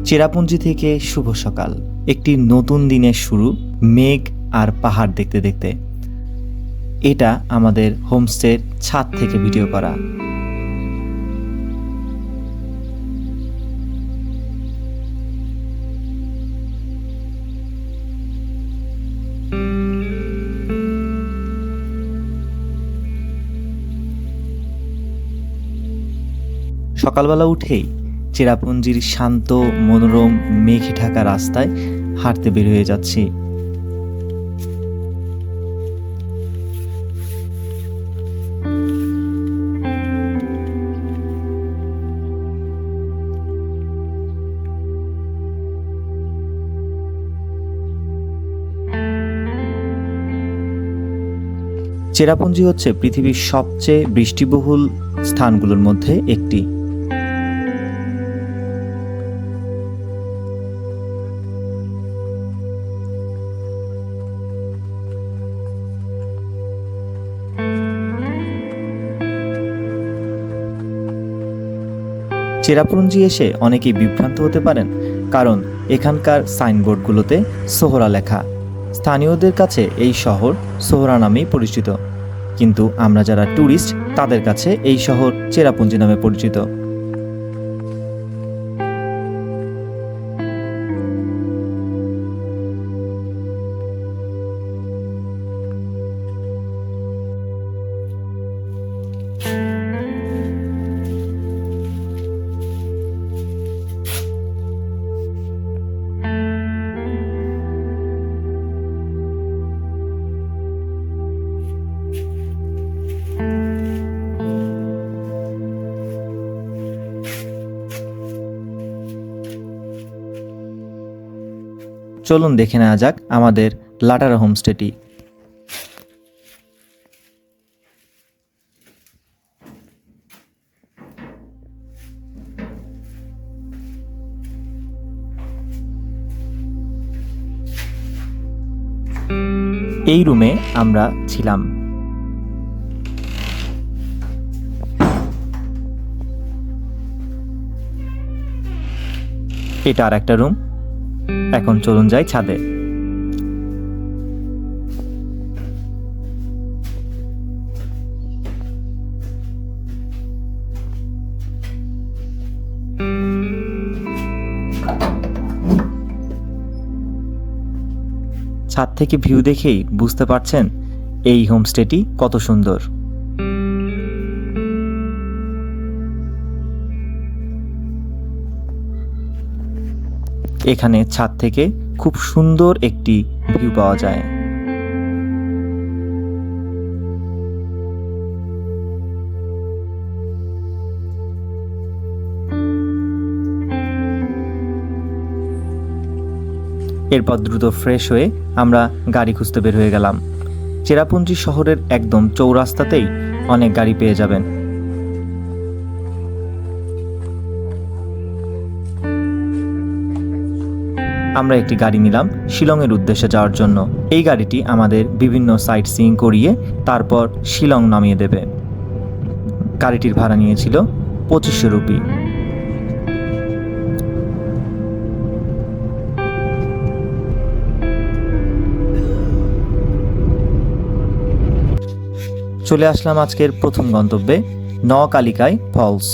চেরাপুঞ্জি থেকে শুভ সকাল। একটি নতুন দিনের শুরু, মেঘ আর পাহাড় দেখতে দেখতে। এটা আমাদের হোমস্টের ছাদ থেকে ভিডিও করা। সকালবেলা উঠেই চেরাপুঞ্জির শান্ত মনোরম মেঘে ঢাকা রাস্তায় হাঁটতে বের হয়ে যাচ্ছি। চেরাপুঞ্জি হচ্ছে পৃথিবীর সবচেয়ে বৃষ্টিবহুল স্থানগুলোর মধ্যে একটি। চেরাপুঞ্জি এসে অনেকেই বিভ্রান্ত হতে পারেন, কারণ এখানকার সাইনবোর্ডগুলোতে সোহরা লেখা। স্থানীয়দের কাছে এই শহর সোহরা নামেই পরিচিত, কিন্তু আমরা যারা ট্যুরিস্ট তাদের কাছে এই শহর চেরাপুঞ্জি নামে পরিচিত। চলুন দেখে নেওয়া যাক আমাদের লাটারা হোমস্টেটি। এই রুমে আমরা ছিলাম। এটা আর একটা রুম। এখন চলুন যাই ছাদে। ছাদ থেকে ভিউ দেখেই বুঝতে পারছেন এই হোমস্টেটি কত সুন্দর। এখানে ছাদ থেকে খুব সুন্দর একটি ভিউ পাওয়া যায়। এরপর দ্রুত ফ্রেশ হয়ে আমরা গাড়ি খুঁজতে বের হয়ে গেলাম। চেরাপুঞ্জি শহরের একদম চৌরাস্তাতেই অনেক গাড়ি পেয়ে যাবেন। আমরা একটি গাড়ি নিলাম শিলংয়ের উদ্দেশ্যে যাওয়ার জন্য। এই গাড়িটি আমাদের বিভিন্ন সাইট সিইং করিয়ে তারপর শিলং নামিয়ে দেবে। গাড়িটির ভাড়া নিয়েছিল 2500 রুপি। চলে আসলাম আজকের প্রথম গন্তব্যে, নকালিকাই ফলস।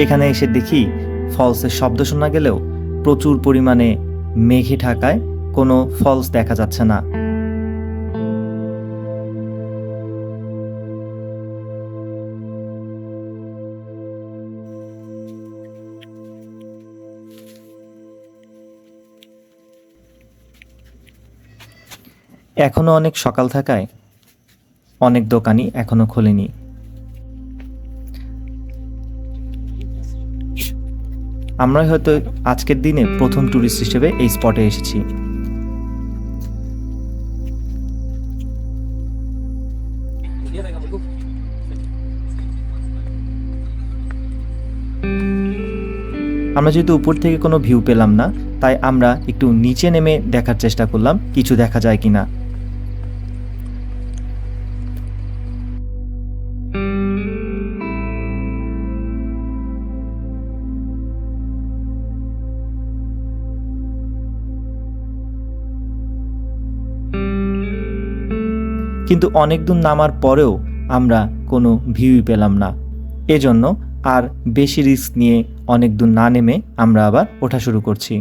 এখানে এসে দেখি ফলসের শব্দ শোনা গেলেও প্রচুর পরিমাণে মেঘে ঢাকায় কোনো ফলস দেখা যাচ্ছে না। এখনো অনেক সকাল থাকায় অনেক দোকানই এখনো খোলেনি। আমরা হয়তো আজকের দিনে প্রথম ট্যুরিস্ট হিসেবে এই স্পটে এসেছি। আমরা যেহেতু উপর থেকে কোনো ভিউ পেলাম না, তাই আমরা একটু নিচে নেমে দেখার চেষ্টা করলাম কিছু দেখা যায় কিনা। কিন্তু অনেক দূর নামার পরেও আমরা কোনো ভিউই পেলাম না। এজন্য আর বেশি রিস্ক নিয়ে অনেক দূর না নেমে আমরা আবার ওঠা শুরু করছি।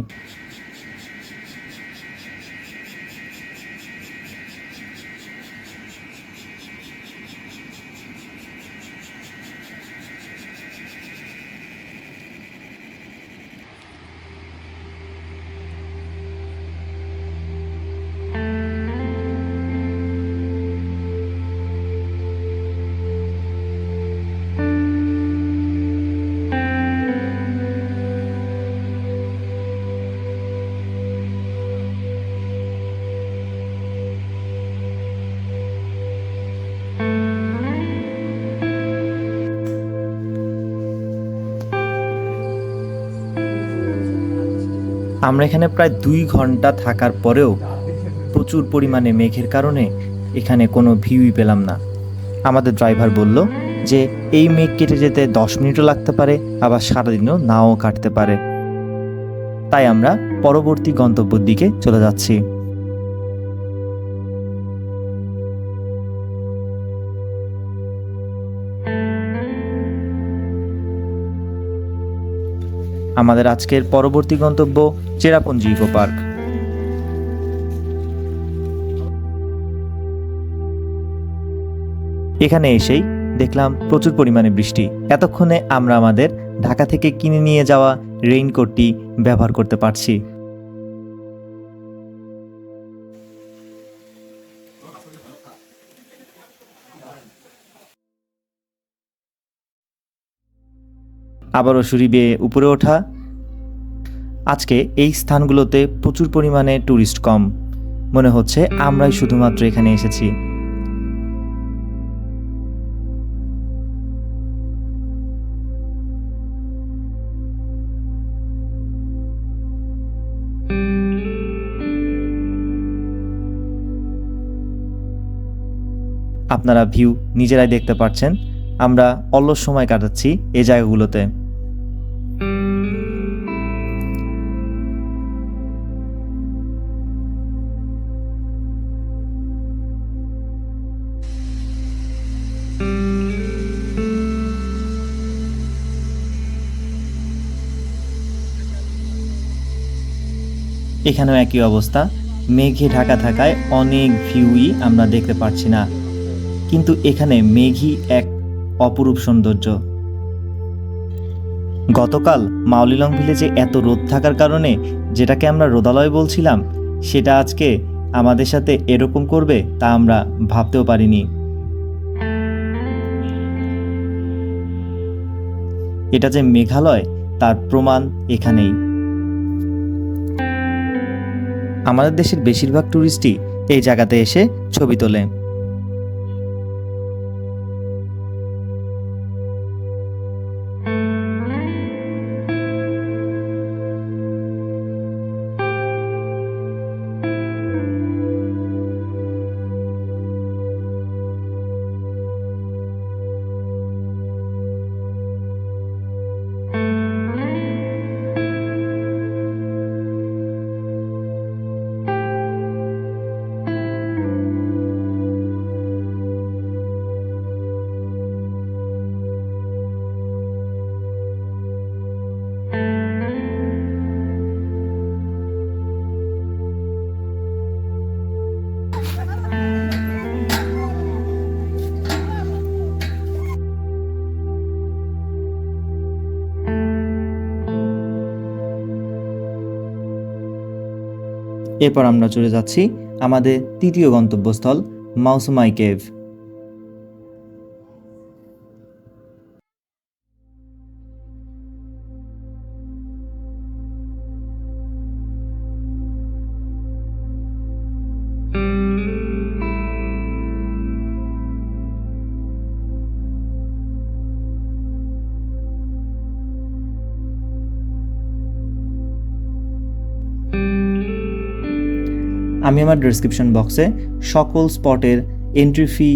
আমরা এখানে প্রায় 2 ঘন্টা থাকার পরেও প্রচুর পরিমাণে মেঘের কারণে এখানে কোনো ভিউই পেলাম না। আমাদের ড্রাইভার বলল যে এই মেঘ কেটে যেতে 10 মিনিটও লাগতে পারে, আবার সারাদিনও নাও কাটতে পারে। তাই আমরা পরবর্তী গন্তব্যের দিকে চলে যাচ্ছি। আমাদের আজকের পরবর্তী গন্তব্য চেরাপুঞ্জি ইকো পার্ক। এখানে এসেই দেখলাম প্রচুর পরিমাণে বৃষ্টি। এতক্ষণে আমরা আমাদের ঢাকা থেকে কিনে নিয়ে যাওয়া রেইনকোটটি ব্যবহার করতে পারছি। আবারও সিঁড়ি বেয়ে উপরে ওঠা। আজকে এই স্থানগুলোতে প্রচুর পরিমাণে ট্যুরিস্ট কম, মনে হচ্ছে আমরাই শুধুমাত্র এখানে এসেছি। আপনারা ভিউ নিজেরাই দেখতে পাচ্ছেন। আমরা অলস সময় কাটাচ্ছি এই জায়গাগুলোতে। এখানেও একই অবস্থা, মেঘে ঢাকা থাকায় অনেক ভিউই আমরা দেখতে পাচ্ছি না, কিন্তু এখানে মেঘই এক অপরূপ সৌন্দর্য। গতকাল মাওলিলং ভিলেজে এত রোদ থাকার কারণে যেটাকে আমরা রোদালয় বলছিলাম, সেটা আজকে আমাদের সাথে এরকম করবে তা আমরা ভাবতেও পারিনি। এটা যে মেঘালয় তার প্রমাণ এখানেই। আমাদের দেশের বেশিরভাগ ট্যুরিস্টই এই জায়গাতে এসে ছবি তোলে। এরপর আমরা চলে যাচ্ছি আমাদের তৃতীয় গন্তব্যস্থল মাউসুমাই কেভ। আমি আমার ডেসক্রিপশন বক্সে সকল স্পটের এন্ট্রি ফি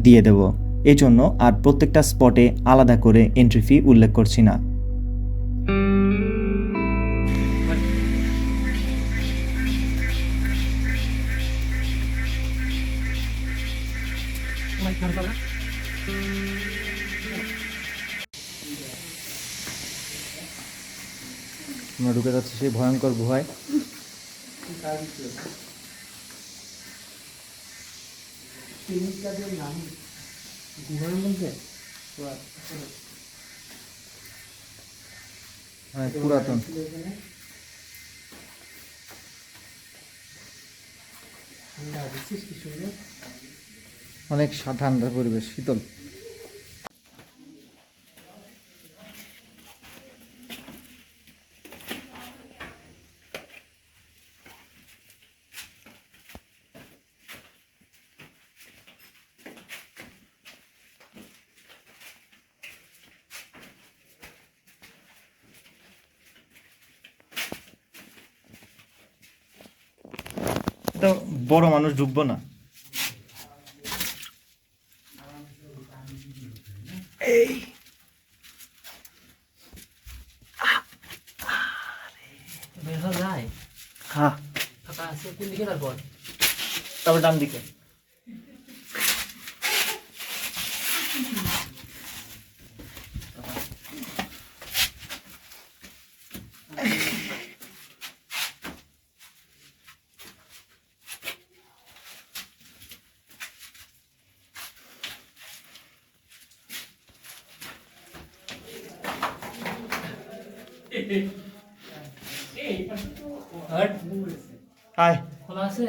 দিয়ে দেব, এই জন্য আর প্রত্যেকটা স্পটে আলাদা করে এন্ট্রি ফি উল্লেখ করছি না। আমরা ঢুকে যাচ্ছি সেই ভয়ঙ্কর গুহায়। পুরাতন, অনেক ঠান্ডা পরিবেশ, শীতল। তো বড় মানুষ ঢুকবো না। এই হ্যাঁ, তারপর ডান দিকে। আয় খোলা আছে?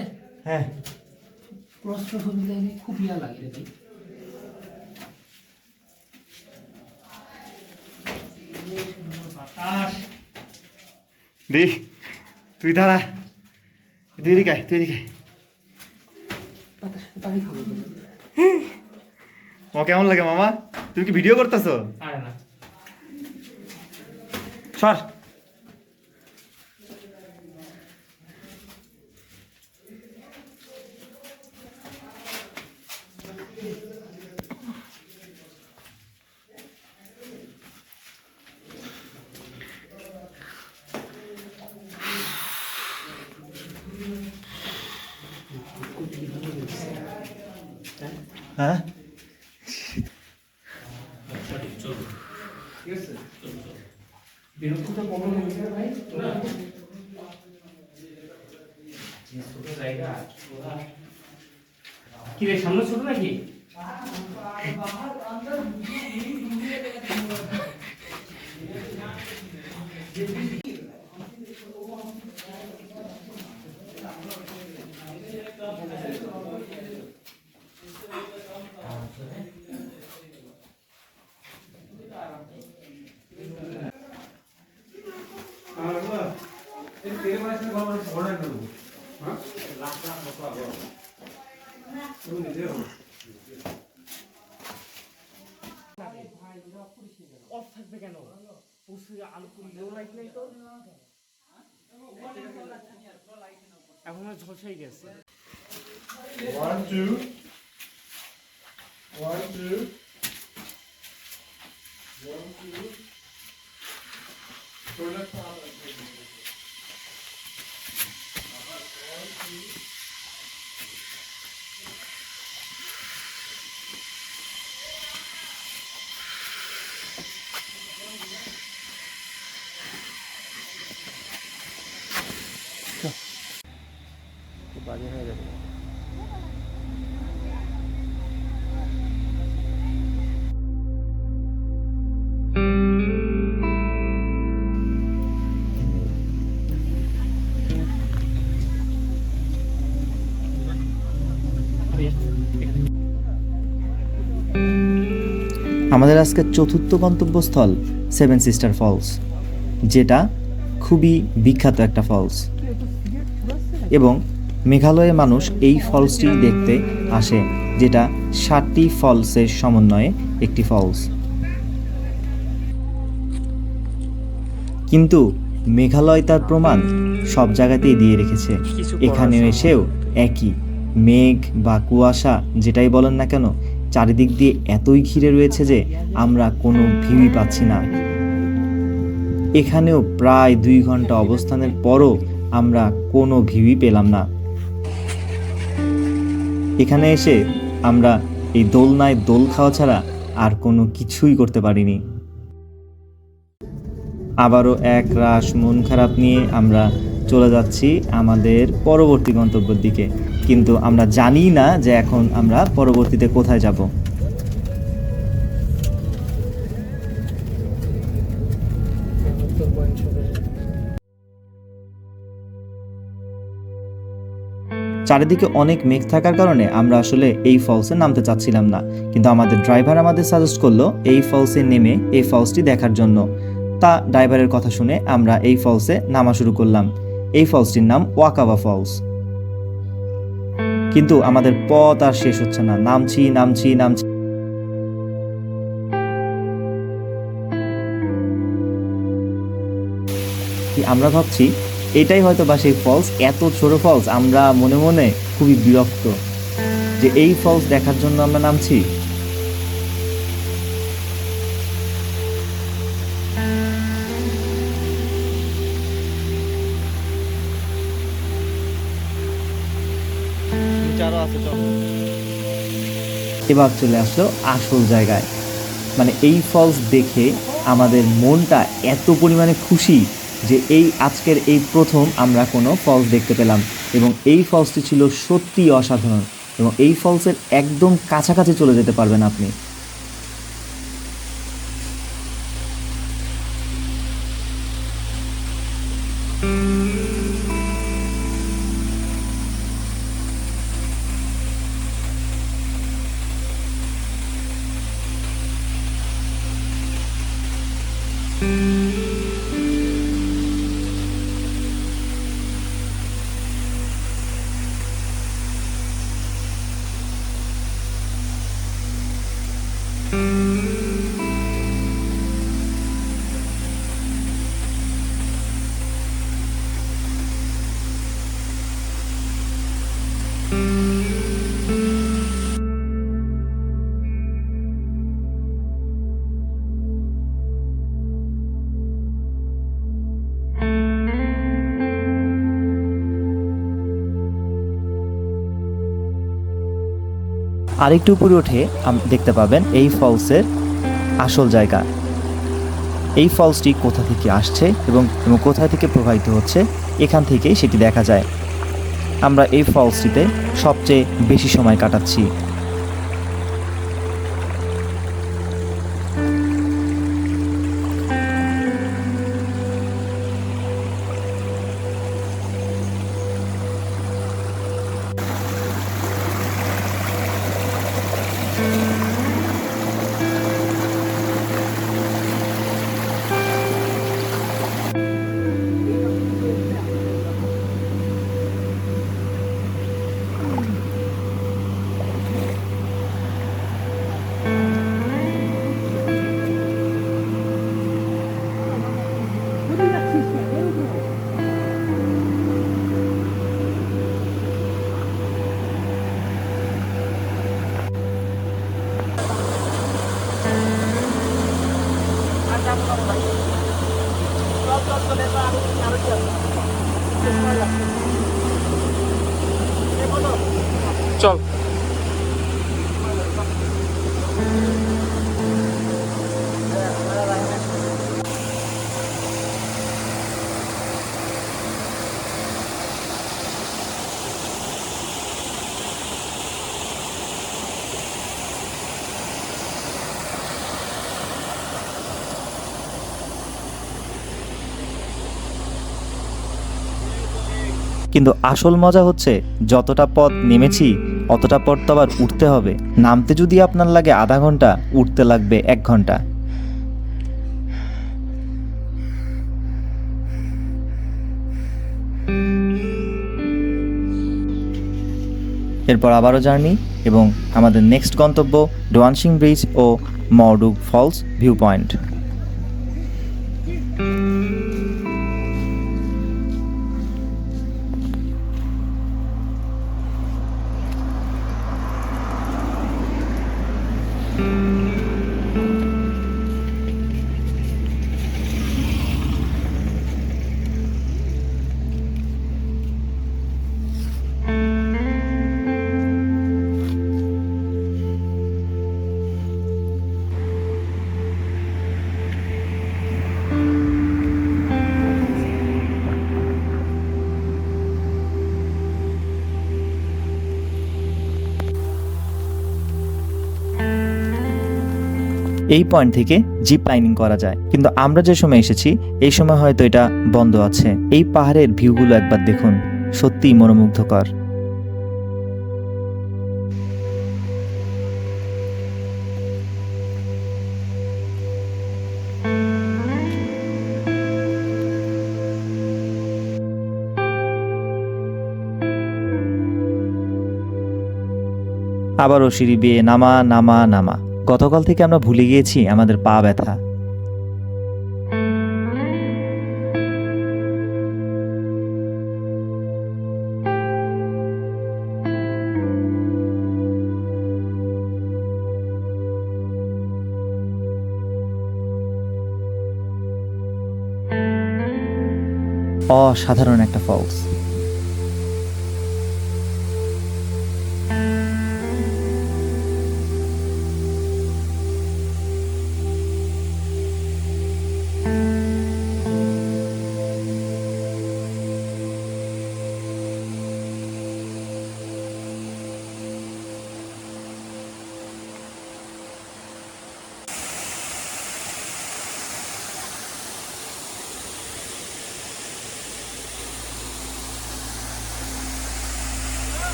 হ্যাঁ, প্রশ্ন শুনলে খুব ইয়া লাগে রে ভাই। দেখ তুই দাঁড়া, তুই এদিকে আয়, তুই এদিকে আয়। পানি খাবো ও কেমন লাগে মামা? তুমি কি ভিডিও করতেছো? আরে না, সর। হ্যাঁ, বিরক্তিটা কম হয়েছে ভাই। ছোট জায়গা কি রে, সামনে ছোট নাকি? অফ থাকবে কেন? আলু পুরিলেও লাইট নেই তো, এখন ঝলসাই গেছে। 1 2 1 2 1 2 toilet বাজে হয়ে যাবে। আমাদের আজকের চতুর্থ গন্তব্যস্থল সেভেন সিস্টার ফলস, যেটা খুবই বিখ্যাত একটা ফলস এবং মেঘালয়ের মানুষ এই ফলসটি দেখতে আসে, যেটা 7টি ফলসের সমন্বয়ে একটি ফলস। কিন্তু মেঘালয় তার প্রমাণ সব জায়গাতেই দিয়ে রেখেছে, এখানে এসেও একই, মেঘ বা কুয়াশা যেটাই বলেন না কেন, চারিদিক দিয়ে এতই ঘিরে রয়েছে যে আমরা কোনো ভিউই পাচ্ছি না। এখানেও প্রায় 2 ঘন্টা অবস্থানের পরও আমরা কোনো ভিউই পেলাম না। এখানে এসে আমরা এই দোলনায় দোল খাওয়া ছাড়া আর কোনো কিছুই করতে পারিনি। আবারও এক রাশ মন খারাপ নিয়ে আমরা চলে যাচ্ছি আমাদের পরবর্তী গন্তব্যের দিকে, কিন্তু আমরা জানি না যে এখন আমরা পরবর্তীতে কোথায় যাব। চারিদিকে অনেক মেঘ থাকার কারণে আমরা আসলে এই ফলসে নামতে চাচ্ছিলাম না, কিন্তু আমাদের ড্রাইভার আমাদের সাজেস্ট করলো এই ফলসে নেমে এই ফলসটি দেখার জন্য। তা ড্রাইভারের কথা শুনে আমরা এই ফলসে নামা শুরু করলাম। এই ফলসটির নাম ওয়াকাবা ফলস। কিন্তু আমাদের পথ আর শেষ হচ্ছে না, নামছি নামছি নামছি। আমরা ভাবছি এটাই হয়তো বা সেই ফলস, এত ছোট ফলস। আমরা মনে মনে খুবই বিরক্ত যে এই ফলস দেখার জন্য আমরা নামছি। এবার চলে আসলো আসল জায়গায়। মানে এই ফলস দেখে আমাদের মনটা এত পরিমাণে খুশি যে এই আজকের এই প্রথম আমরা কোনো ফলস দেখতে পেলাম, এবং এই ফলসটি ছিল সত্যি অসাধারণ, এবং এই ফলসের একদম কাছাকাছি চলে যেতে পারবেন আপনি। আরেকটু উপরে উঠে দেখতে পাবেন এই ফলসের আসল জায়গা। এই ফলসটি কোথা থেকে আসছে এবং কোথা থেকে প্রবাহিত হচ্ছে, এখান থেকেই সেটি দেখা যায়। আমরা এই ফলসটিতে সবচেয়ে বেশি সময় কাটাচ্ছি। চল। কিন্তু আসল মজা হচ্ছে যতটা পথ নেমেছি অতটা পথ তো আবার উঠতে হবে। নামতে যদি আপনার লাগে আধা ঘন্টা, উঠতে লাগবে 1 ঘন্টা। এরপর আবারও জার্নি এবং আমাদের নেক্সট গন্তব্য ডোয়ানসিং ব্রিজ ও মরডুক ফলস ভিউ পয়েন্ট। এই পয়েন্ট থেকে জিপ লাইনিং করা যায়, কিন্তু আমরা যে সময় এসেছি এই সময় হয়তো এটা বন্ধ আছে। এই পাহাড়ের ভিউগুলো একবার দেখুন, সত্যিই মনোমুগ্ধকর। আবারও সিঁড়ি বেয়ে নামা নামা নামা। গতকাল থেকে আমরা ভুলে গিয়েছি আমাদের পা ব্যথা। অসাধারণ একটা ফলস।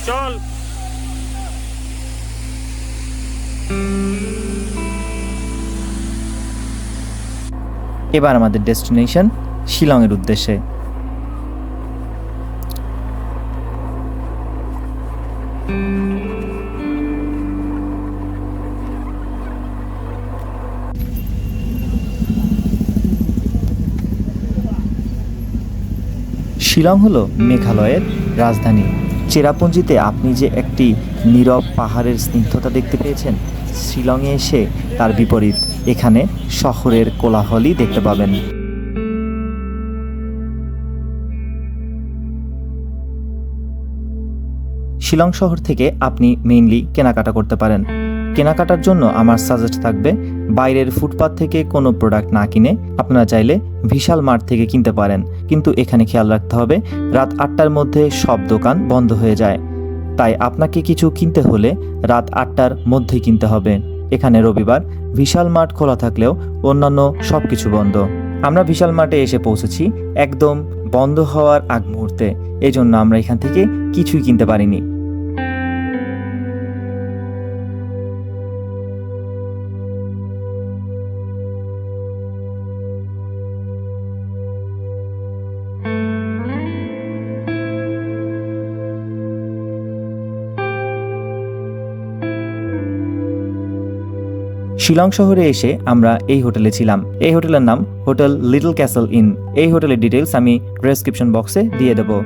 চল। এবার আমাদের ডেস্টিনেশন শিলংয়ের উদ্দেশ্যে। শিলং হলো মেঘালয়ের রাজধানী। চেরাপুঞ্জিতে আপনি যে একটি নীরব পাহাড়ের স্নিগ্ধতা দেখতে পেয়েছেন, শিলংয়ে এসে তার বিপরীত, এখানে শহরের কোলাহলই দেখতে পাবেন। শিলং শহর থেকে আপনি মেইনলি কেনাকাটা করতে পারেন। কেনাকাটার জন্য আমার সাজেস্ট থাকবে বাইরের ফুটপাথ থেকে কোনো প্রোডাক্ট না কিনে আপনারা চাইলে বিশাল মার্ট থেকে কিনতে পারেন, কিন্তু এখানে খেয়াল রাখতে হবে রাত 8টার মধ্যে সব দোকান বন্ধ হয়ে যায়। তাই আপনাকে কিছু কিনতে হলে রাত 8টার মধ্যেই কিনতে হবে। এখানে রবিবার বিশাল মার্ট খোলা থাকলেও অন্যান্য সব কিছু বন্ধ। আমরা বিশাল মার্টে এসে পৌঁছেছি একদম বন্ধ হওয়ার আগ মুহূর্তে, এই জন্য আমরা এখান থেকে কিছুই কিনতে পারিনি। শিলং শহরে এসে আমরা এই হোটেলে ছিলাম। এই হোটেলের নাম হোটেল লিটল ক্যাসল ইন। এই হোটেলের ডিটেলস আমি ডেসক্রিপশন বক্সে দিয়ে দেবো।